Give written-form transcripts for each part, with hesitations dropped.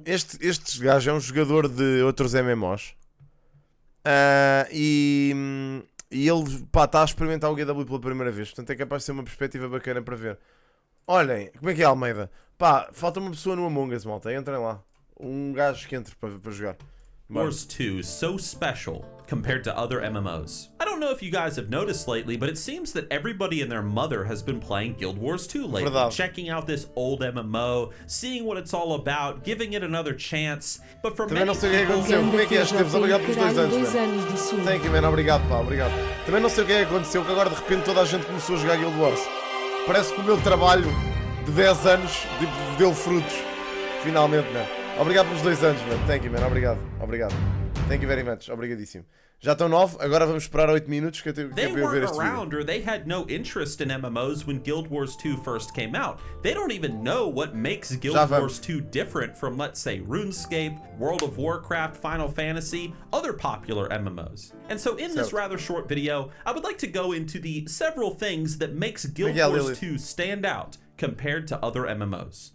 Este gajo é um jogador de outros MMOs. E ele está a experimentar o GW pela primeira vez. Portanto é capaz de ser uma perspectiva bacana para ver. Olhem, como é que é, Almeida? Falta uma pessoa no Among Us, malta. Entrem lá. Um gajo que entre para jogar. Guild Wars 2 is so special compared to other MMOs. I don't know if you guys have noticed lately, but it seems that everybody and their mother has been playing Guild Wars 2 lately. Verdade. Checking out this old MMO, seeing what it's all about, giving it another chance. But for Também many não sei o que é que people, aconteceu. Como é que é, Esteves? Obrigado pelos 2 anos, man. Thank you, man. Obrigado, pá. Obrigado. Também não sei o que é que aconteceu, que agora de repente toda a gente começou a jogar Guild Wars. Parece que o meu trabalho de 10 anos deu frutos. Finalmente, man. Obrigado pelos 2 anos, man. Thank you, man. Obrigado. Thank you very much. Obrigadíssimo. Já estão 9, agora vamos esperar 8 minutos que eu tenho they para eu ver weren't este around vídeo. or they had no interest in MMOs when Guild Wars 2 first came out. They don't even know what makes Guild Wars 2 different from, let's say, RuneScape, World of Warcraft, Final Fantasy, other popular MMOs. And so in this rather short video, I would like to go into the several things that makes Guild Wars 2 stand out compared to other MMOs.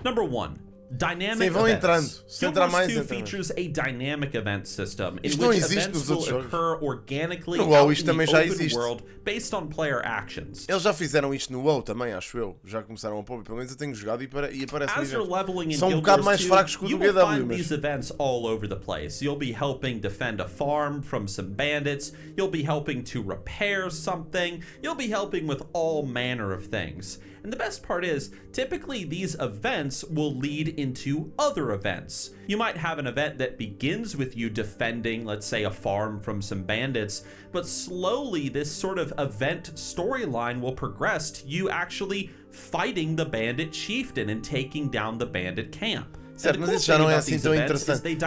Number 1. Dynamic events. Guild Wars 2 features a dynamic event system in which events will occur organically out in the open world based on player actions. Eles já fizeram isto no WoW também, acho eu. Já começaram a pôr, pelo menos eu tenho jogado e aparece-me. As you're leveling in São Guild bocado Wars mais fracos 2, que o you do will GW, find mas these events all over the place. You'll be helping defend a farm from some bandits. You'll be helping to repair something. You'll be helping with all manner of things. And the best part is, typically these events will lead into other events. You might have an event that begins with you defending, let's say, a farm from some bandits, but slowly this sort of event storyline will progress to you actually fighting the bandit chieftain and taking down the bandit camp. Certo, mas isso já não é assim tão interessante.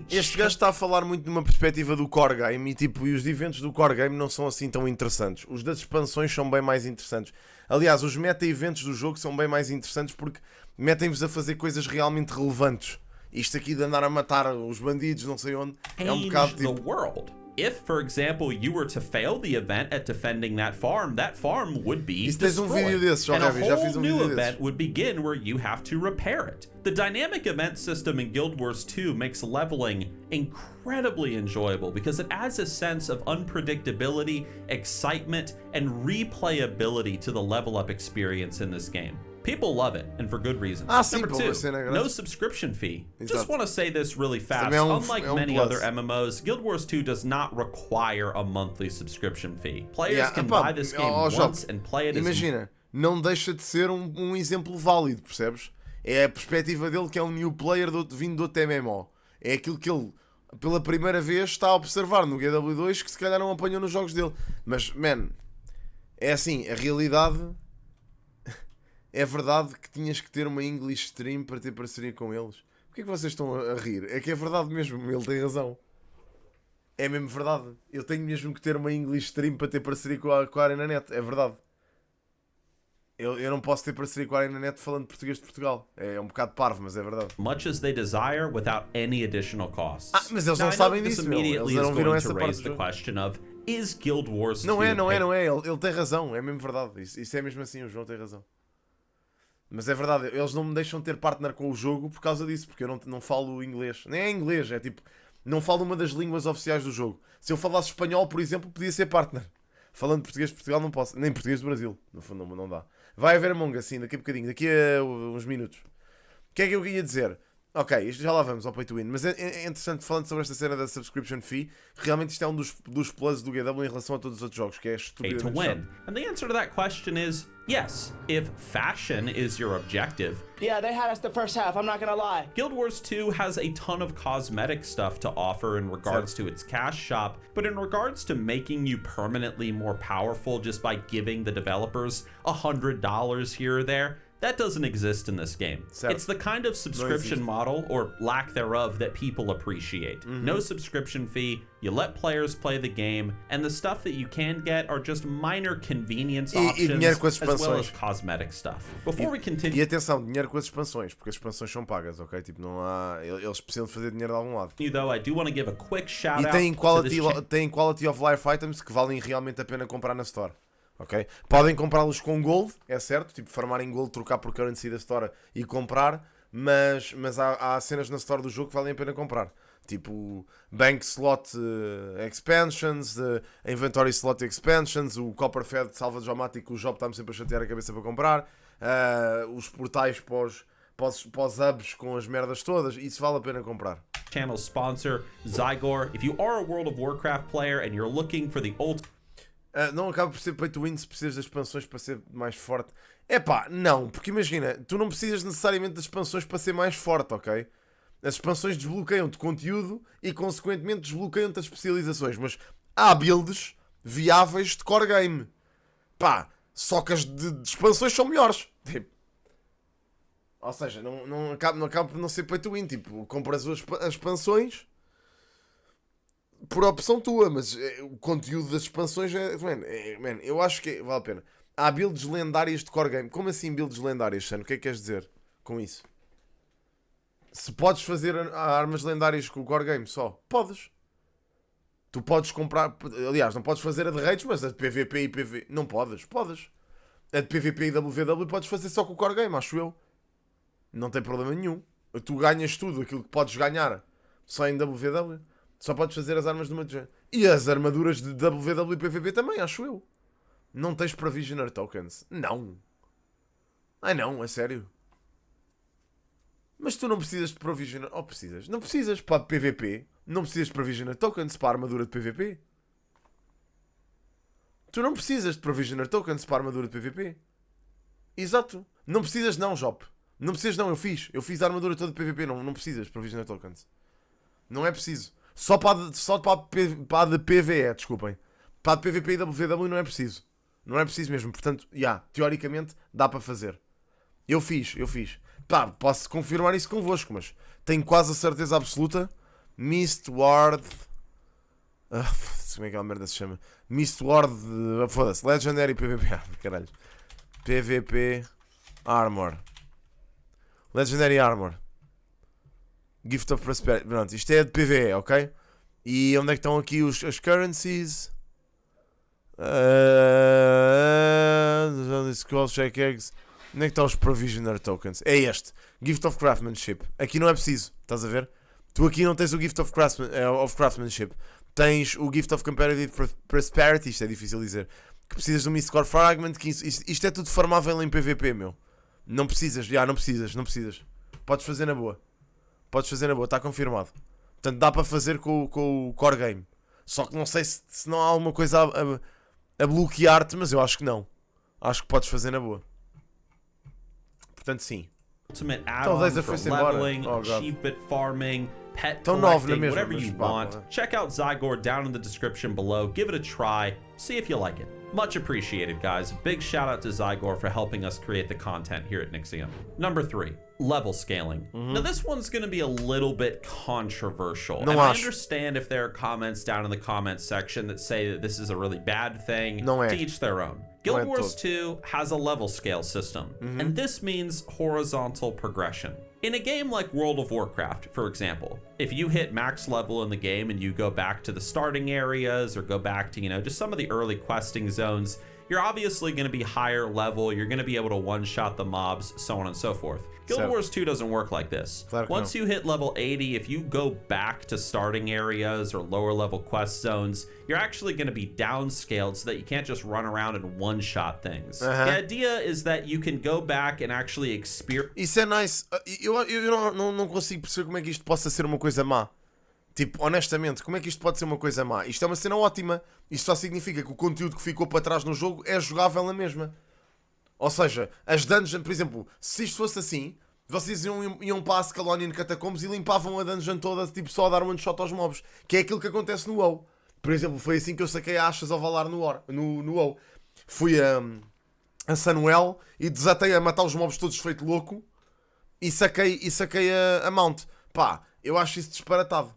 Este gajo está a falar muito numa perspectiva do core game e os eventos do core game não são assim tão interessantes. Os das expansões são bem mais interessantes. Aliás, os meta-eventos do jogo são bem mais interessantes porque metem-vos a fazer coisas realmente relevantes. Isto aqui de andar a matar os bandidos, não sei onde, é um bocado tipo... If, for example, you were to fail the event at defending that farm would be destroyed. And a whole new event would begin where you have to repair it. The dynamic event system in Guild Wars 2 makes leveling incredibly enjoyable because it adds a sense of unpredictability, excitement, and replayability to the level up experience in this game. People love it, and for good reasons. Number 2, no subscription fee. Just want to say this really fast. Unlike many other MMOs, Guild Wars 2 does not require a monthly subscription fee. Players can buy this game once and play it as... Imagina, não deixa de ser um exemplo válido, percebes? É a perspectiva dele que é um new player vindo do outro MMO. É aquilo que ele, pela primeira vez, está a observar no GW2 que se calhar não apanhou nos jogos dele. Mas, man, é assim, a realidade... É verdade que tinhas que ter uma English stream para ter parceria com eles. Porquê que vocês estão a rir? É que é verdade mesmo, ele tem razão. É mesmo verdade. Eu tenho mesmo que ter uma English stream para ter parceria com a Arena Net. É verdade. Eu não posso ter parceria com a Arena Net falando português de Portugal. É um bocado parvo, mas é verdade. Much as they desire without any additional costs. Mas eles não sabem disso, meu. Eles não viram essa parte do jogo. Is Guild Wars não é. Ele tem razão. É mesmo verdade. Isso é mesmo assim, o João tem razão. Mas é verdade, eles não me deixam ter partner com o jogo por causa disso, porque eu não falo inglês. Nem é inglês, é tipo, não falo uma das línguas oficiais do jogo. Se eu falasse espanhol, por exemplo, podia ser partner. Falando português de Portugal não posso, nem português do Brasil, no fundo não dá. Vai haver Among Us, assim, daqui a bocadinho, daqui a uns minutos. O que é que eu ia dizer? Ok, isto já lá vamos ao pay to win, mas é interessante, falando sobre esta cena da subscription fee, realmente isto é um dos plus do GW em relação a todos os outros jogos, que é estupidamente to win. And the answer to that question is yes, if fashion is your objective. Yeah, they had us the first half, I'm not gonna lie. Guild Wars 2 has a ton of cosmetic stuff to offer in regards to its cash shop, but in regards to making you permanently more powerful just by giving the developers $100 here or there, that doesn't exist in this game. It's the kind of subscription model, or lack thereof, that people appreciate. No subscription fee, you let players play the game, and the stuff that you can get are just minor convenience options, as well as cosmetic stuff. Before we continue... E atenção, dinheiro com as expansões, porque as expansões são pagas, ok? Tipo, não há... Eles precisam de fazer dinheiro de algum lado. Though, I do want to give a quick shout out tem quality of life items que valem realmente a pena comprar na Store. Okay? Podem comprá-los com gold, é certo, tipo farmar em gold, trocar por currency da Store e comprar, mas há cenas na store do jogo que valem a pena comprar. Tipo, Bank Slot Expansions, Inventory Slot Expansions, o Copperfed Salvage Automático, o Job está-me sempre a chatear a cabeça para comprar, os portais pós hubs com as merdas todas, isso vale a pena comprar. Channel sponsor, Zygor. If you are a World of Warcraft player and you're looking for the ultimate... não acaba por ser pay to win se precisas das expansões para ser mais forte. Não, porque imagina, tu não precisas necessariamente das expansões para ser mais forte, ok? As expansões desbloqueiam-te conteúdo e consequentemente desbloqueiam-te as especializações, mas há builds viáveis de core game. Só que as de expansões são melhores. Tipo, ou seja, não acaba por não ser pay to win. Tipo, compras as expansões por opção tua, mas o conteúdo das expansões eu acho que vale a pena. Há builds lendárias de core game. Como assim builds lendárias, Sano? O que é que queres dizer com isso? Se podes fazer armas lendárias com o core game só, podes. Tu podes comprar... Aliás, não podes fazer a de raids, mas a de PVP e PV... Não podes. A de PVP e WW podes fazer só com o core game, acho eu. Não tem problema nenhum. Tu ganhas tudo aquilo que podes ganhar só em WW. Só podes fazer as armas de uma... E as armaduras de WW e PVP também, acho eu. Não tens Provisioner Tokens. Não. Não, é sério. Mas tu não precisas de Provisioner... precisas. Não precisas para PVP. Não precisas de Provisioner Tokens para a armadura de PVP. Tu não precisas de Provisioner Tokens para a armadura de PVP. Exato. Não precisas não, Jop. Não precisas não, eu fiz a armadura toda de PVP. Não precisas de Provisioner Tokens. Não é preciso. Só para a de PVE, desculpem. Para a de PVP e WW não é preciso. Não é preciso mesmo. Portanto, teoricamente dá para fazer. Eu fiz. Posso confirmar isso convosco, mas tenho quase a certeza absoluta. Mistward... como é que aquela merda se chama? Mistward... Foda-se. Legendary PVP... caralho. PVP... Armor. Legendary Armor. Gift of Prosperity. Pronto, isto é de PVE, ok? E onde é que estão aqui as currencies? Scroll, check eggs. Onde é que estão os Provisioner Tokens? É este. Gift of Craftsmanship. Aqui não é preciso. Estás a ver? Tu aqui não tens o Gift of Craftsmanship. Tens o Gift of Comparative Prosperity. Isto é difícil dizer. Que precisas de um Mistcore Fragment. Que isto é tudo farmável em PVP, meu. Não precisas. Não precisas. Podes fazer na boa. Está confirmado. Portanto, dá para fazer com o Core Game. Só que não sei se não há alguma coisa a bloquear-te, mas eu acho que não. Acho que podes fazer na boa. Portanto, sim. Ultimate add-on for leveling, achievement farming, pet collecting, whatever you want. Check out Zygor down in the description below. Give it a try. See if you like it. Much appreciated, guys. Big shout out to Zygor for helping us create the content here at Nixium. Number 3, level scaling. Now this one's going to be a little bit controversial. And I understand if there are comments down in the comments section that say that this is a really bad thing. To each their own. Guild Wars 2 has a level scale system, and this means horizontal progression. In a game like World of Warcraft, for example, if you hit max level in the game and you go back to the starting areas or go back to, just some of the early questing zones, you're obviously going to be higher level, you're going to be able to one-shot the mobs, so on and so forth. Guild Wars 2 doesn't work like this. Once you hit level 80, if you go back to starting areas or lower level quest zones, you're actually going to be downscaled so that you can't just run around and one-shot things. The idea is that you can go back and actually experience... Isso é nice. Eu não consigo perceber como é que isto possa ser uma coisa má. Tipo, honestamente, como é que isto pode ser uma coisa má? Isto é uma cena ótima. Isto só significa que o conteúdo que ficou para trás no jogo é jogável na mesma. Ou seja, as dungeons, por exemplo, se isto fosse assim, vocês iam para a Scalonian Catacombs e limpavam a dungeon toda, tipo, só a dar one shot aos mobs. Que é aquilo que acontece no WoW. Por exemplo, foi assim que eu saquei a Achas ao Valar no WoW. Fui a Sanuel e desatei a matar os mobs todos feito louco e saquei a Mount. Pá, eu acho isso disparatado.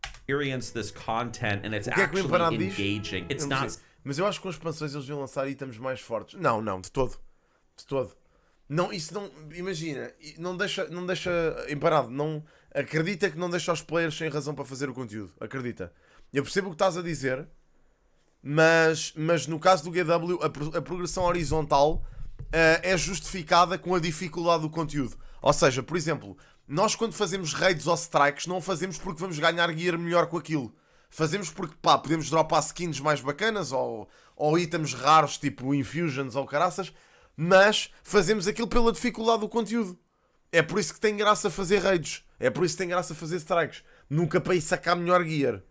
Experience this content and it's actually engaging. It's not... Mas eu acho que com as expansões eles iam lançar itens mais fortes. Não, de todo. Não, isso não... Imagina, não deixa emparado. Não, acredita que não deixa os players sem razão para fazer o conteúdo. Acredita. Eu percebo o que estás a dizer, mas no caso do GW, a progressão horizontal é justificada com a dificuldade do conteúdo. Ou seja, por exemplo, nós quando fazemos raids ou strikes não fazemos porque vamos ganhar gear melhor com aquilo. Fazemos porque, pá, podemos dropar skins mais bacanas ou itens raros tipo infusions ou caraças, mas fazemos aquilo pela dificuldade do conteúdo. É por isso que tem graça fazer raids. É por isso que tem graça fazer strikes. Nunca para ir sacar melhor gear.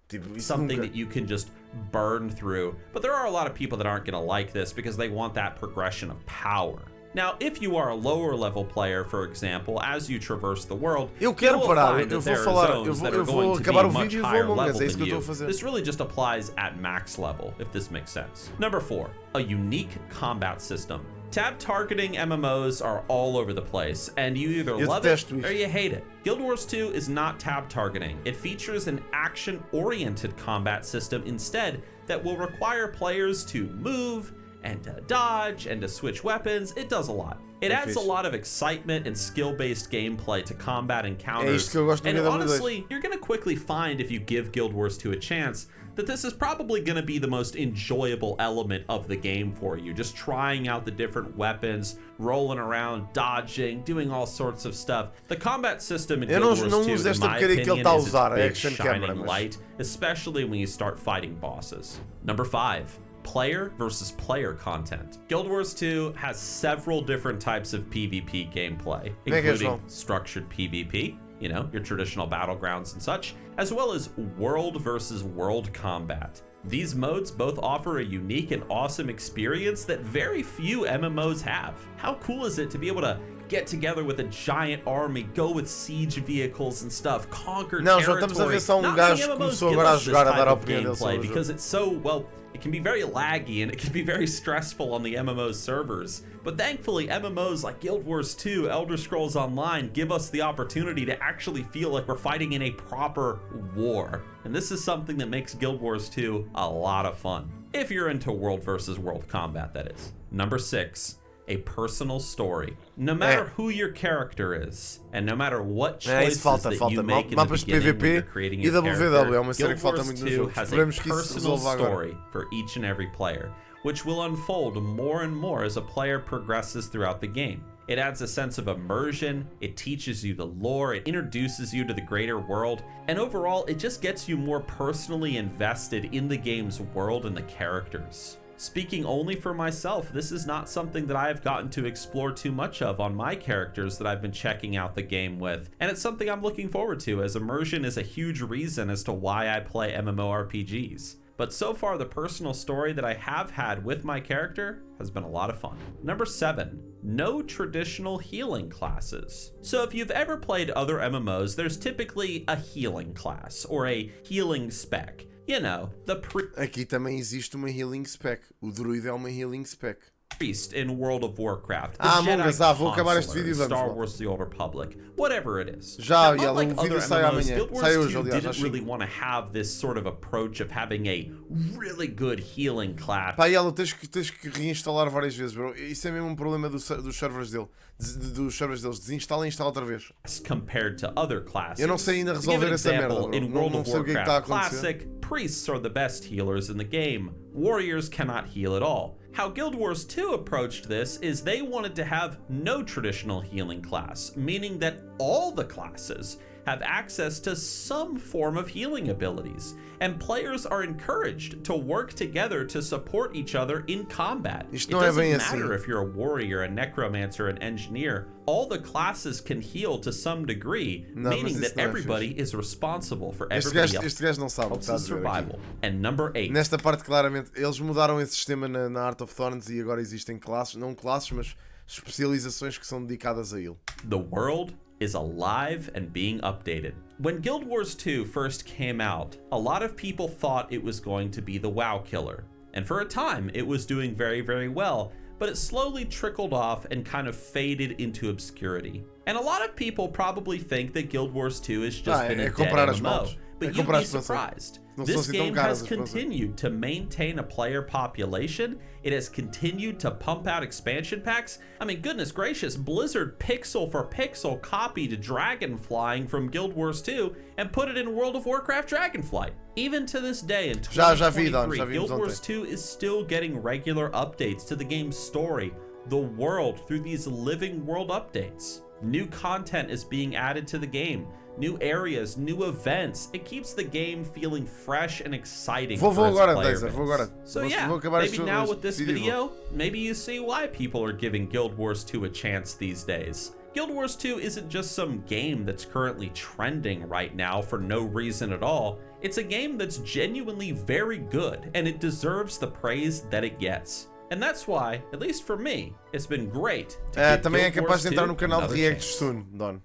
Tipo, something that you can just burn through. But there are a lot of people that aren't going to like this because they want that progression of power. Now, if you are a lower level player, for example, as you traverse the world, eu quero parar, eu vou falar, eu vou acabar o vídeo e vou longas, é isso que eu estou a fazer. This really just applies at max level, if this makes sense. Number 4, a unique combat system. Tab targeting MMOs are all over the place, and you either love it or you hate it. Guild Wars 2 is not tab targeting. It features an action-oriented combat system instead that will require players to move and to dodge and to switch weapons. It does a lot. It adds a lot of excitement and skill-based gameplay to combat encounters. And honestly, you're gonna quickly find if you give Guild Wars 2 a chance that this is probably going to be the most enjoyable element of the game for you. Just trying out the different weapons, rolling around, dodging, doing all sorts of stuff. The combat system in Guild Wars 2, in my opinion, is its big shining light, especially when you start fighting bosses. Number 5. Player versus player content. Guild Wars 2 has several different types of PvP gameplay, including structured PvP, you know, your traditional battlegrounds and such, as well as world versus world combat. These modes both offer a unique and awesome experience that very few MMOs have. How cool is it to be able to get together with a giant army, go with siege vehicles and stuff, conquer territory? Estamos a ver só gajo que começou agora a jogar a dar a opinião dele sobre o jogo. Because it's so, well, it can be very laggy and it can be very stressful on the MMO servers. But thankfully, MMOs like Guild Wars 2, Elder Scrolls Online give us the opportunity to actually feel like we're fighting in a proper war. And this is something that makes Guild Wars 2 a lot of fun. If you're into world versus world combat, that is. Number 6. A personal story. No matter who your character is, and no matter what choices that you make in the beginning when you're creating your character, Guild Wars 2 has a personal story for each and every player, which will unfold more and more as a player progresses throughout the game. It adds a sense of immersion, it teaches you the lore, it introduces you to the greater world, and overall, it just gets you more personally invested in the game's world and the characters. Speaking only for myself, this is not something that I have gotten to explore too much of on my characters that I've been checking out the game with, and it's something I'm looking forward to, as immersion is a huge reason as to why I play MMORPGs. But so far, the personal story that I have had with my character has been a lot of fun. Number 7, no traditional healing classes. So if you've ever played other MMOs, there's typically a healing class or a healing spec. You know, the Aqui também existe uma healing spec. O druid é uma healing spec. Priest in World of Warcraft, the Jedi vou acabar este vídeo, Star Wars The Old Republic, whatever it is. Já, now, o vídeo sai amanhã. Guild Wars 2 didn't really want to have this sort of approach of having a really good healing class. Pá, Yellow, tens que reinstalar várias vezes, bro. Isso é mesmo um problema dos servers dele. Dos servers deles. Desinstala e instala outra vez. Compared to other classes. Eu não sei ainda resolver essa merda, bro. In World of Warcraft Classic, priests are the best healers in the game. Warriors cannot heal at all. How Guild Wars 2 approached this is they wanted to have no traditional healing class, meaning that all the classes have access to some form of healing abilities, and players are encouraged to work together to support each other in combat. It doesn't matter if you're a warrior, a necromancer, an engineer, all the classes can heal to some degree, meaning that everybody is responsible for everybody else. Este gajo não sabe o que está a dizer aqui. And number 8. Nesta parte, claramente, eles mudaram esse sistema na Art of Thorns e agora existem classes, não classes, mas especializações que são dedicadas a ele. The world is alive and being updated. When Guild Wars 2 first came out, a lot of people thought it was going to be the WoW killer. And for a time, it was doing very, very well, but it slowly trickled off and kind of faded into obscurity. And a lot of people probably think that Guild Wars 2 has just been a dead MMO, but you'd be surprised. This game has continued to maintain a player population. It has continued to pump out expansion packs. I mean, goodness gracious, Blizzard pixel for pixel copied Dragon Flying from Guild Wars 2 and put it in World of Warcraft Dragonflight. Even to this day in 2023, Guild Wars 2 is still getting regular updates to the game's story, the world, through these living world updates. New content is being added to the game. New areas, new events. It keeps the game feeling fresh and exciting for its player base. So yeah, maybe now with this video, maybe you see why people are giving Guild Wars 2 a chance these days. Guild Wars 2 isn't just some game that's currently trending right now for no reason at all. It's a game that's genuinely very good, and it deserves the praise that it gets. And that's why, at least for me, it's been great to give também é Guild capaz Wars de entrar 2 no canal de another reacts chance. soon, Don.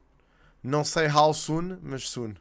Não sei how soon, mas soon.